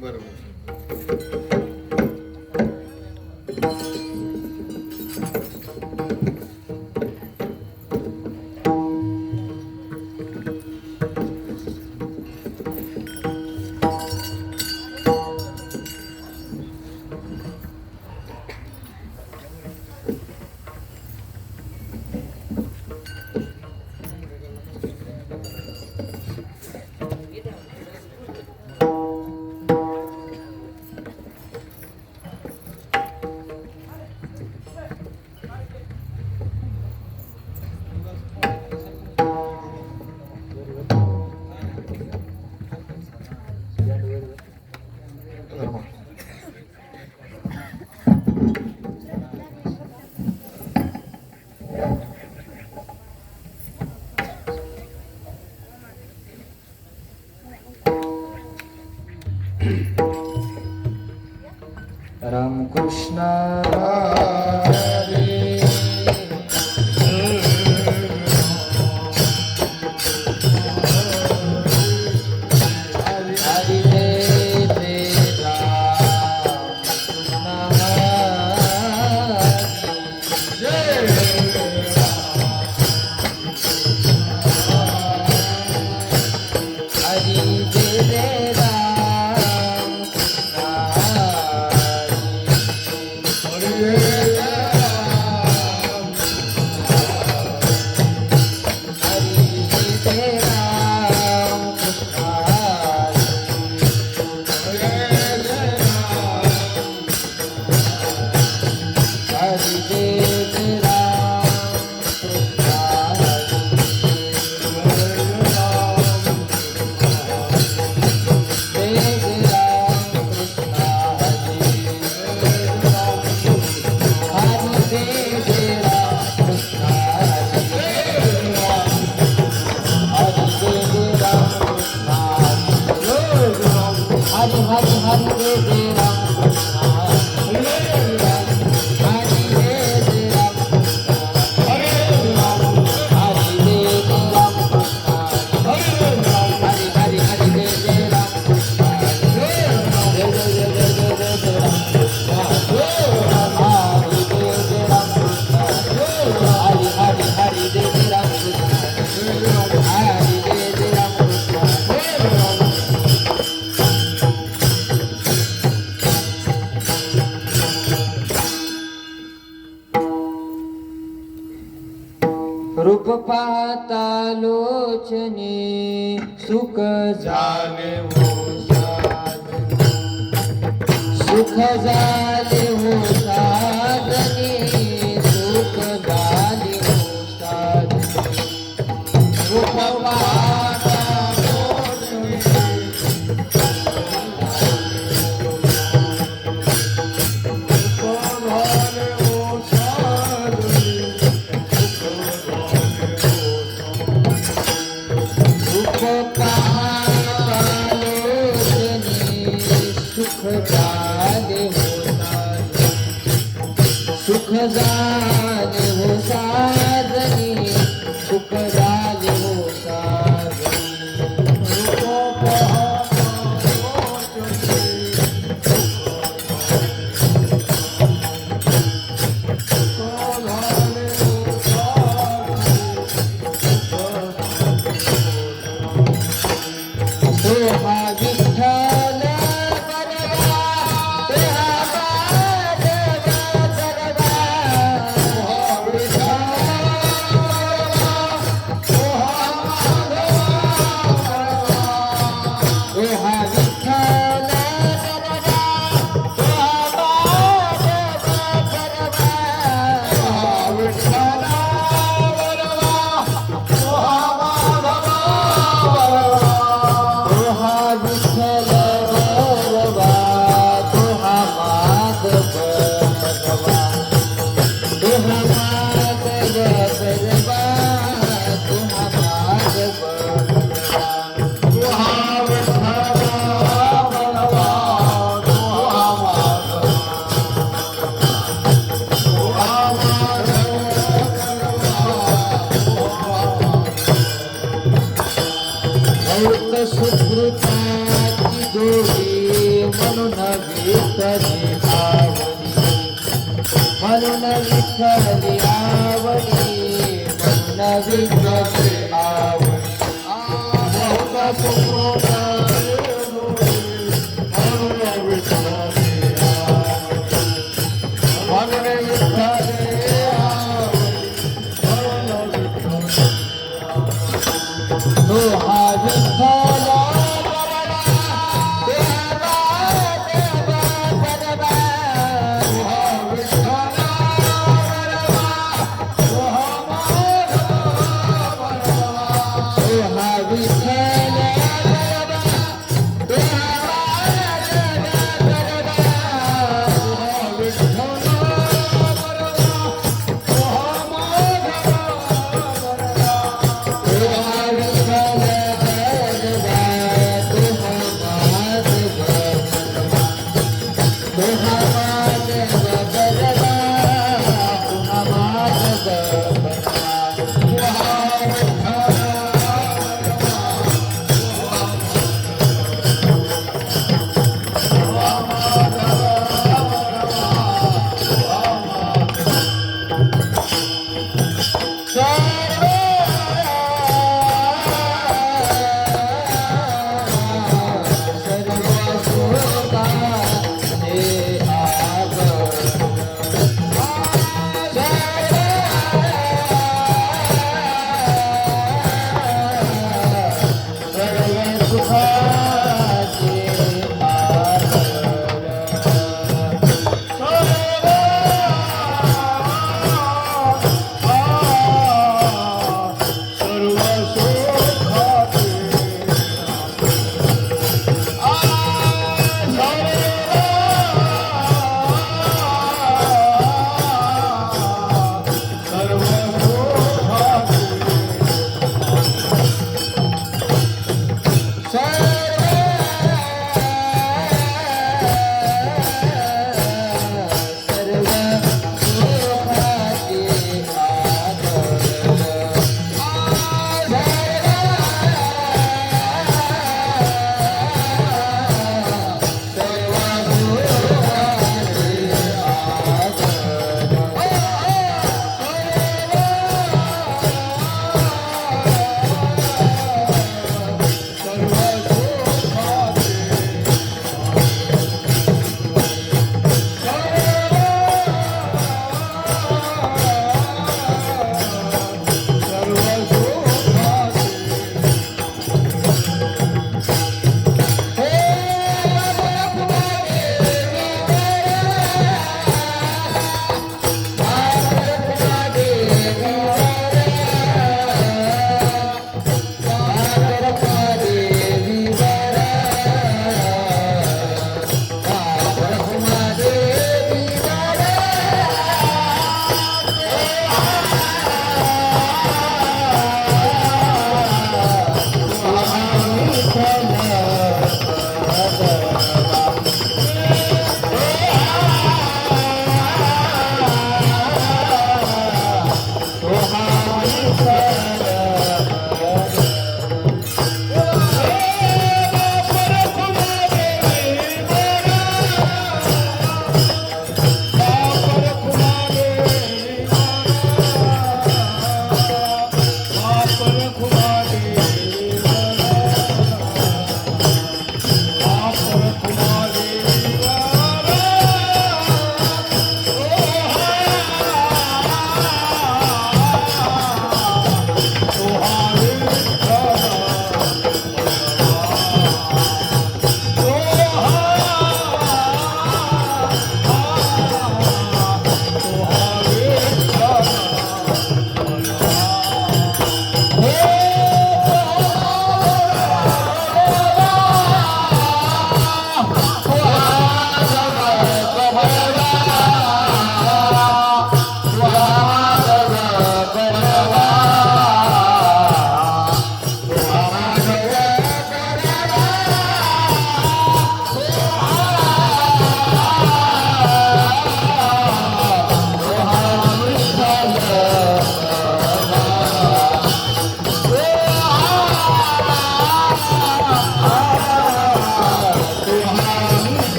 बरोबर. रामकृष्ण हरी हरी जय जय रामकृष्ण हरी जय हरी जय जय रूप पाहता लोचने सुख झाले हो साधने सुख झाले हो साधने सुख झाले हो साधने रूप पाहता लोचने सुख झाले हो साधने सुख झाले हो साधने म्हणून विठ्ठली आवडी म्हणून विठ्ठली आवडी म्हणून विठ्ठली आवडी तो हा विठ्ठल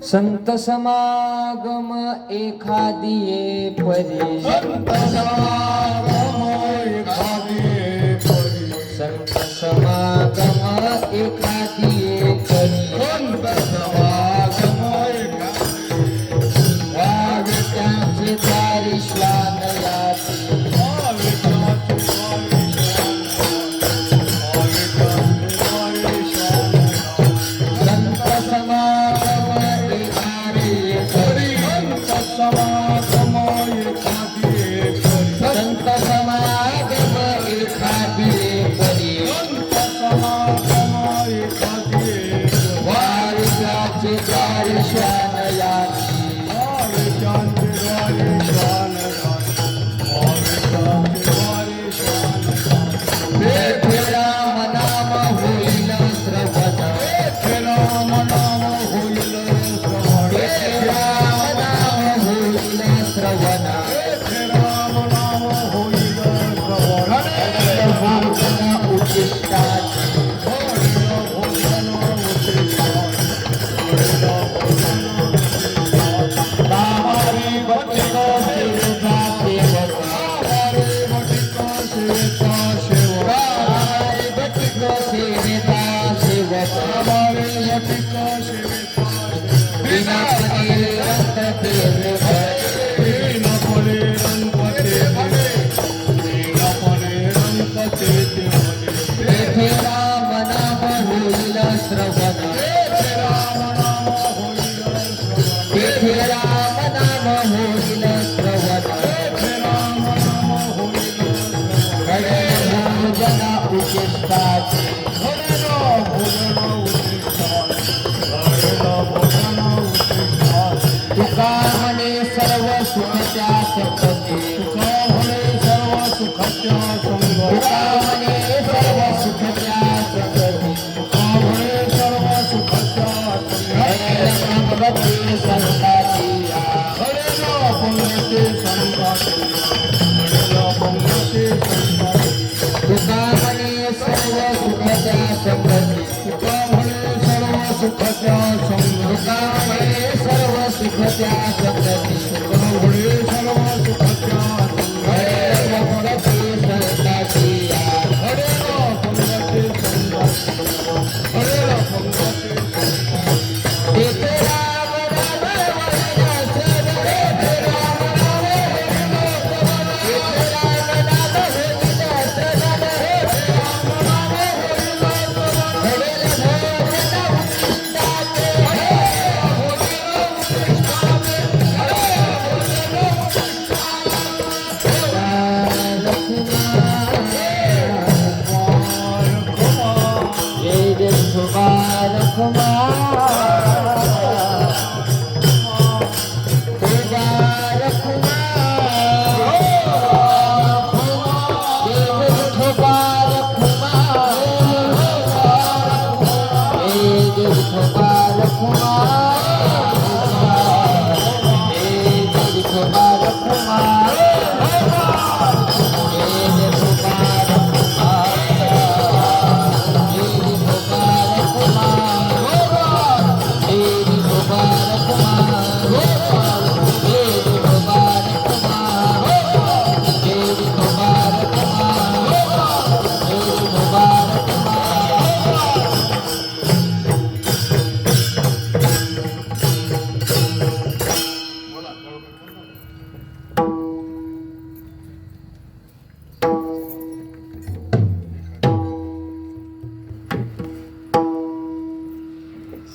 संत समागम एखादिये परी संत समागम एखादिये परी संत समागम एखादिये परी संत समागम एखादिये वावे त्यांचे दारी श्वान याती संत समागम एखादिये परी समागम एखादिये परी संत समागम एखादिये परी समागम एखादिये वावे त्यांचे दारी श्वान याती तेथे राम नाम होईल श्रवण तेथे राम नाम होईल श्रवण भोजन उचिष्टाची बाहारी बटिक सेवेचा सेवक बाहारी बटिक सेवेचा सेवक विनापणे रक्त तेरे तेथे राम नाम होईल श्रवण तेथे राम नाम होईल श्रवण हरे भोजन उचिष्टाची तुका म्हणे सर्व सुख त्या संपत्ती तुका म्हणे सर्व सुख त्या संपत्ती भगवती संताची तुका म्हणे सर्व सुख त्या संपत्ती तुका म्हणे सर्व सुख त्या संपत्ती हरे भगवती संताची तेथे राम नाम होईल श्रवण तेथे राम नाम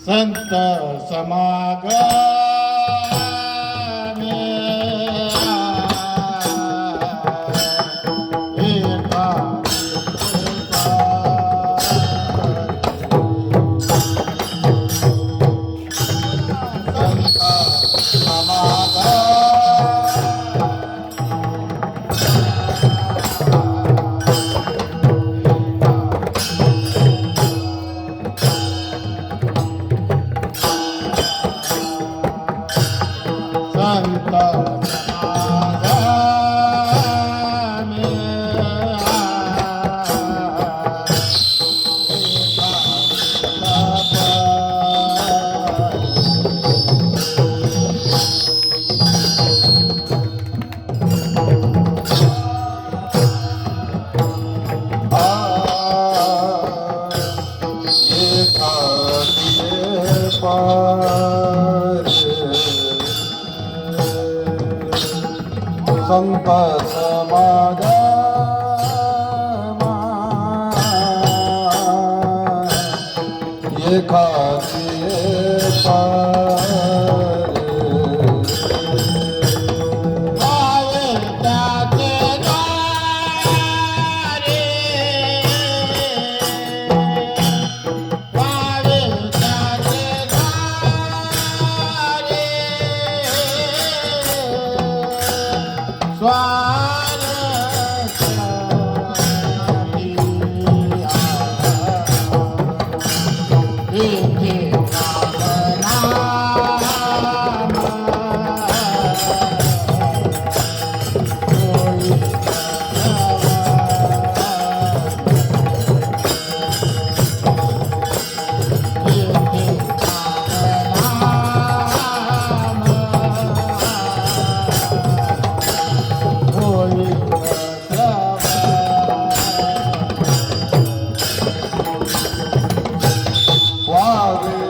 संत समागम पार संत समागमा एखादी पार वावे त्याचे दारे वावे त्याचे दारे वावे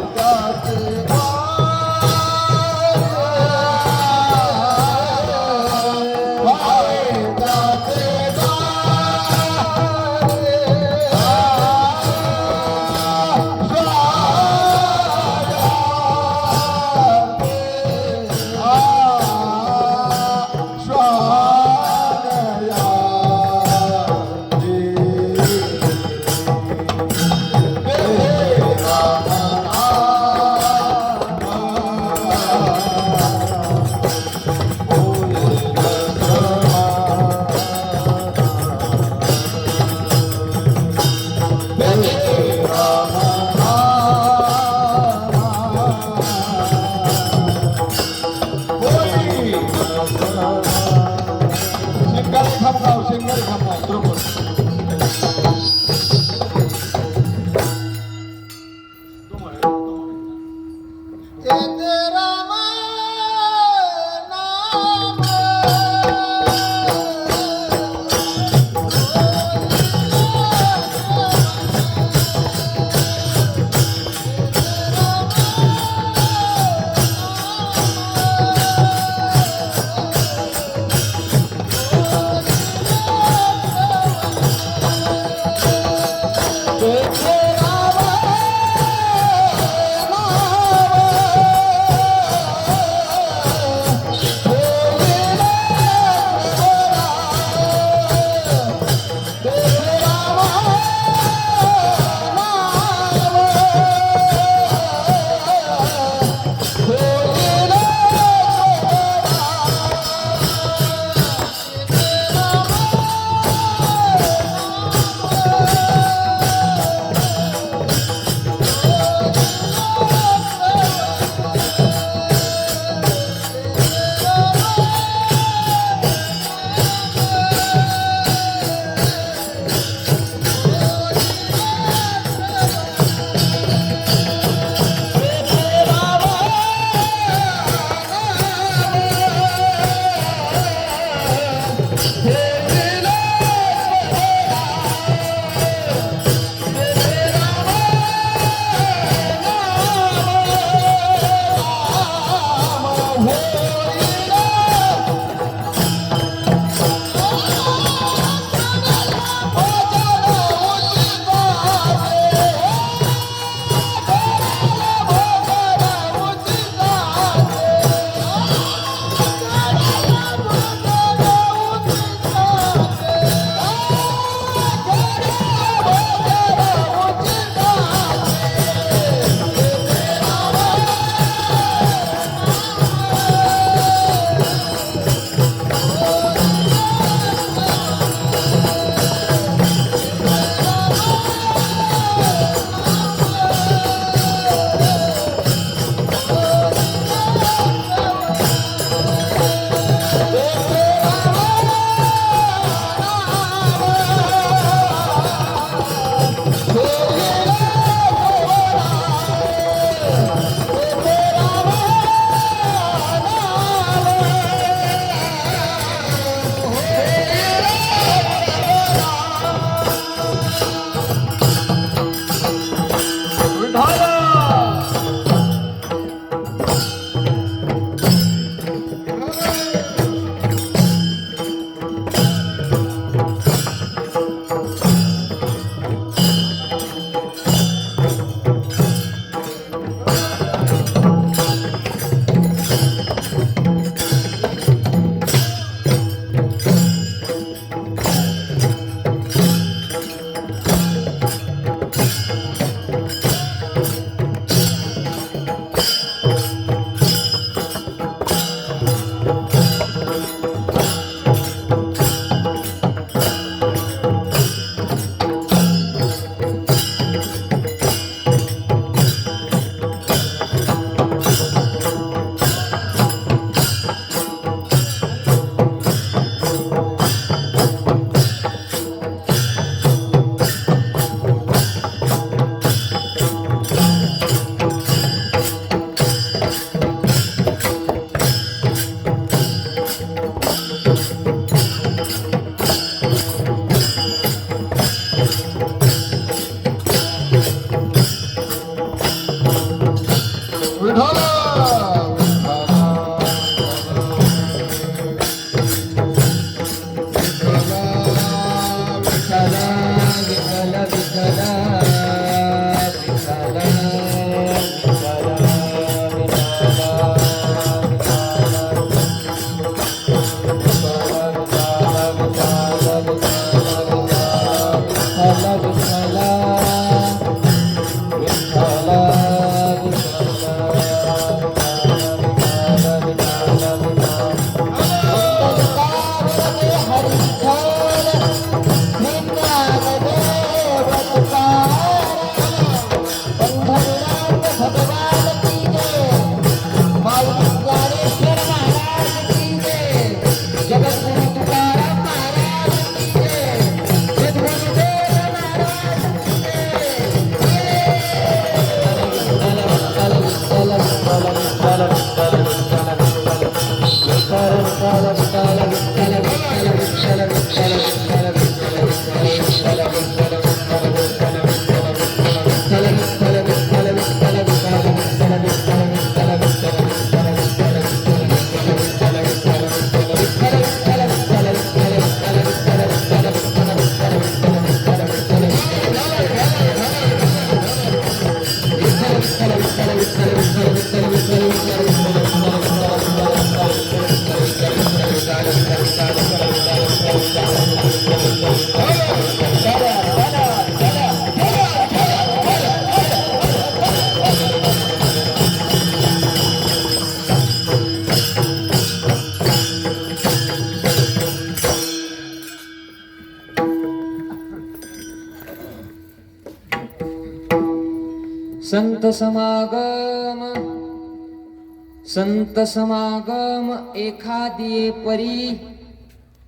संत समागम एखादी परी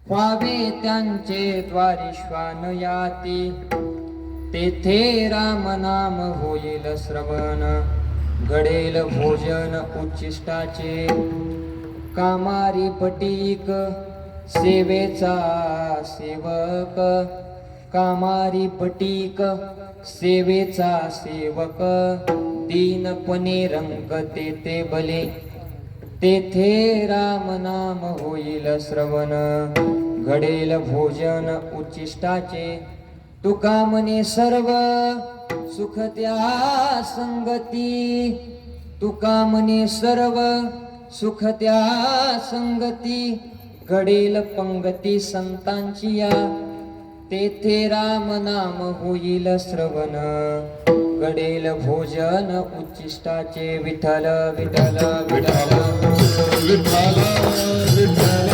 व्हावे त्यांचे द्वारी श्वान याती तेथे राम नाम होईल श्रवण घडेल भोजन उच्चिष्टाचे कामारी पटीक सेवेचा सेवक कामारी पटीक सेवेचा सेवक दीनपणे रंगते ते बले तेथे राम नाम होईल श्रवण घडेल भोजन उच्चिष्टाचे तुका म्हणे सर्व सुख त्या संगती तुका म्हणे सर्व सुख त्या संगती घडेल पंगती संतांची या तेथे राम नाम होईल श्रवण घडेल भोजन उच्चिष्टाचे विठ्ठल विठ्ठल विठ्ठल विठ्ठल विठ्ठल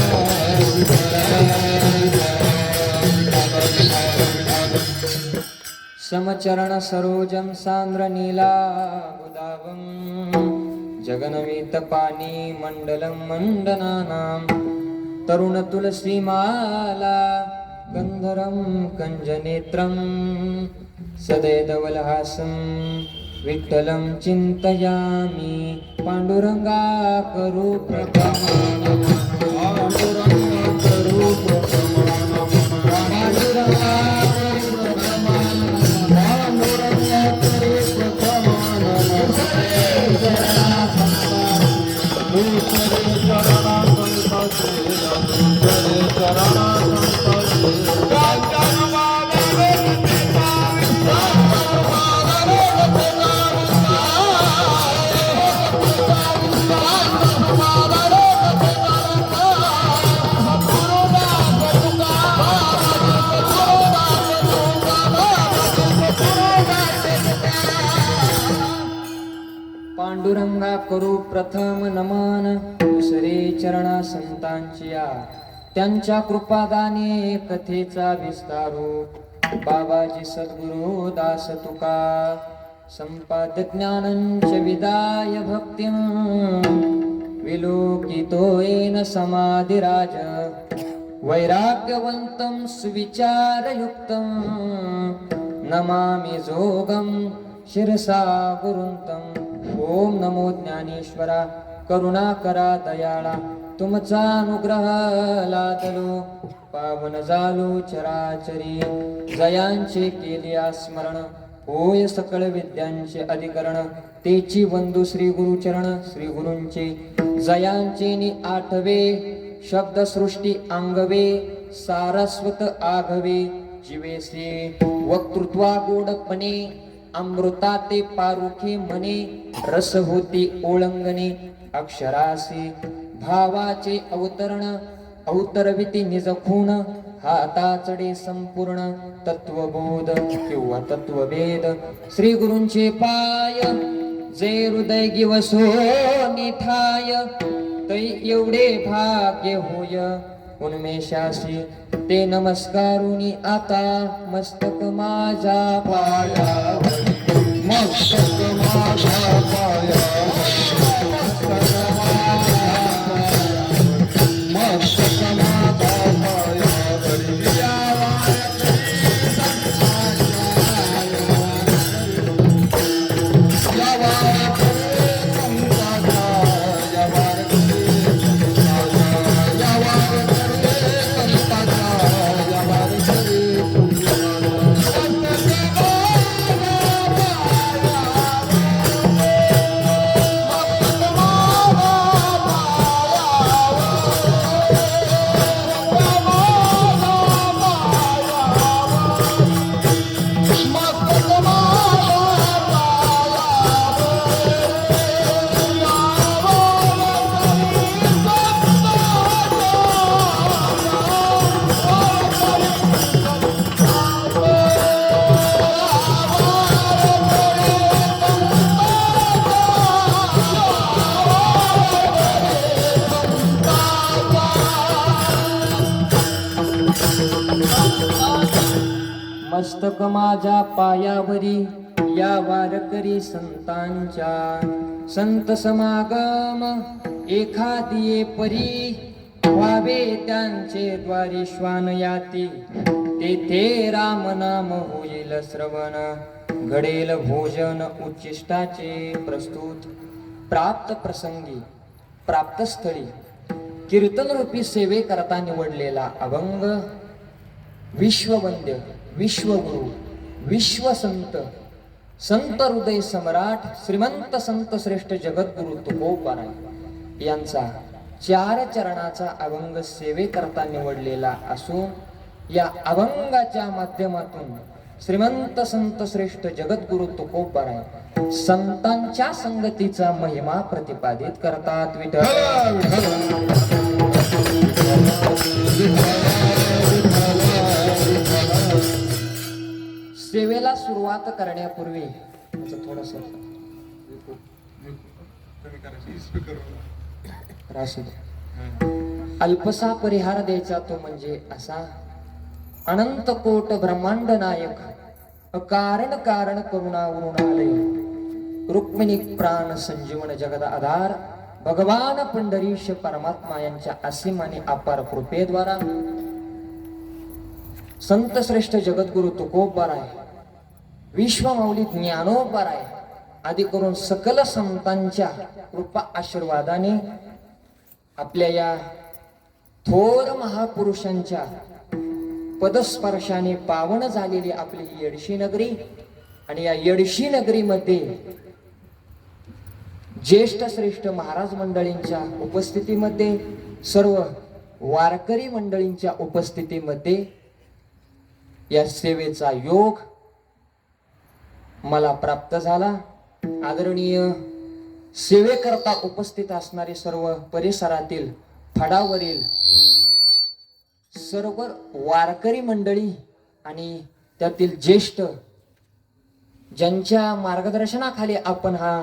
समचरण सरोजम सांद्र नीला गुदावम जगनमित पाणी मंडलम मंडनानाम तरुण तुलसीमाला गंधरम कंजनेत्रम सदैधवलहासं विठ्ठलं चिन्तयामि पाण्डुरङ्गा करो प्रथमं पाण्डुरङ्गा करो प्रथमं पाण्डुरङ्गा पांडुरंगा करू प्रथम नमन दुसरे चरणा संतांचिया त्यांच्या कृपादाने कथेचा विस्तारू बाबाजी सद्गुरु दास तुका संपाद ज्ञानंच विदाय भक्तिं विलोकितो येन समाधिराज वैराग्यवंतं सुविचारयुक्तं नमामि जोगं शिरसा गुरुंतं ओम नमो ज्ञानेश्वरा करुणाकरा दयाळा तुमचा अनुग्रह लादलो पावन झालो चराचरी जयांचे केले स्मरण होय सकळ विद्यांचे अधिकरण तेची वंदू श्री गुरुचरण श्री गुरूंचे जयांचे नि आठवे शब्द सृष्टी अंगवे सारस्वत आघवे जीवे श्री वक्तृत्वा गोडपणे अमृता ते पारुखे मने रस होती ओळंगणे अक्षरासी भावाचे अवतरण अवतरविती निज खूण हाताचडे संपूर्ण तत्वबोध किंवा तत्ववेद श्री गुरूंचे पाय जे हृदय गिवसो निठाय तै एवढे भाग्य होय उन्मेषासी ते नमस्कारुनी आता मस्तक माझा पायावरी मस्तक माझ्या पायावरी मस्तक माझ्या पायावरी मस्तक माझ्या पायावरी या वारकरी संतांच्या संत समागम एखादी परी व्हावे त्यांचे द्वारी श्वान याती तेथे राम नाम होईल श्रवण घडेल भोजन उच्चिष्टाचे प्रस्तुत प्राप्त प्रसंगी प्राप्त स्थळी कीर्तन रूपी सेवे करता निवडलेला अभंग विश्ववंद्य विश्वगुरु विश्वसंत संत हृदय सम्राट श्रीमंत संत श्रेष्ठ जगद्गुरु तुकोबाराय यांचा 4 चरणाचा अभंग सेवे करता निवडलेला असून या अभंगाच्या माध्यमातून श्रीमंत संत श्रेष्ठ जगद्गुरु तुकोबाराय संतांच्या संगतीचा महिमा प्रतिपादित करतात. सेवेला सुरुवात करण्यापूर्वी थोडस अल्पसा परिहार द्यायचा तो म्हणजे असा अनंत कोट ब्रह्मांड नायक अकारण कारण करुणावरून आले रुक्मिणी प्राण संजीवन जगद आधार भगवान पंढरीश परमात्मा यांच्या असीम आणि अपार कृपेद्वारा संत श्रेष्ठ जगद्गुरु तुकोबाराय विश्वमौली ज्ञानोबाराय आदी करून सकल संतांच्या कृपा आशीर्वादाने आपल्या या थोर महापुरुषांच्या पदस्पर्शाने पावन झालेली आपली येडशी नगरी आणि या येडशी नगरीमध्ये ज्येष्ठ श्रेष्ठ महाराज मंडळींच्या उपस्थितीमध्ये सर्व वारकरी मंडळींच्या उपस्थितीमध्ये या सेवेचा योग मला प्राप्त झाला. आदरणीय सेवेकरता उपस्थित असणारे सर्व परिसरातील फडावरील सर्व वारकरी मंडळी आणि त्यातील ज्येष्ठ ज्यांच्या मार्गदर्शनाखाली आपण हा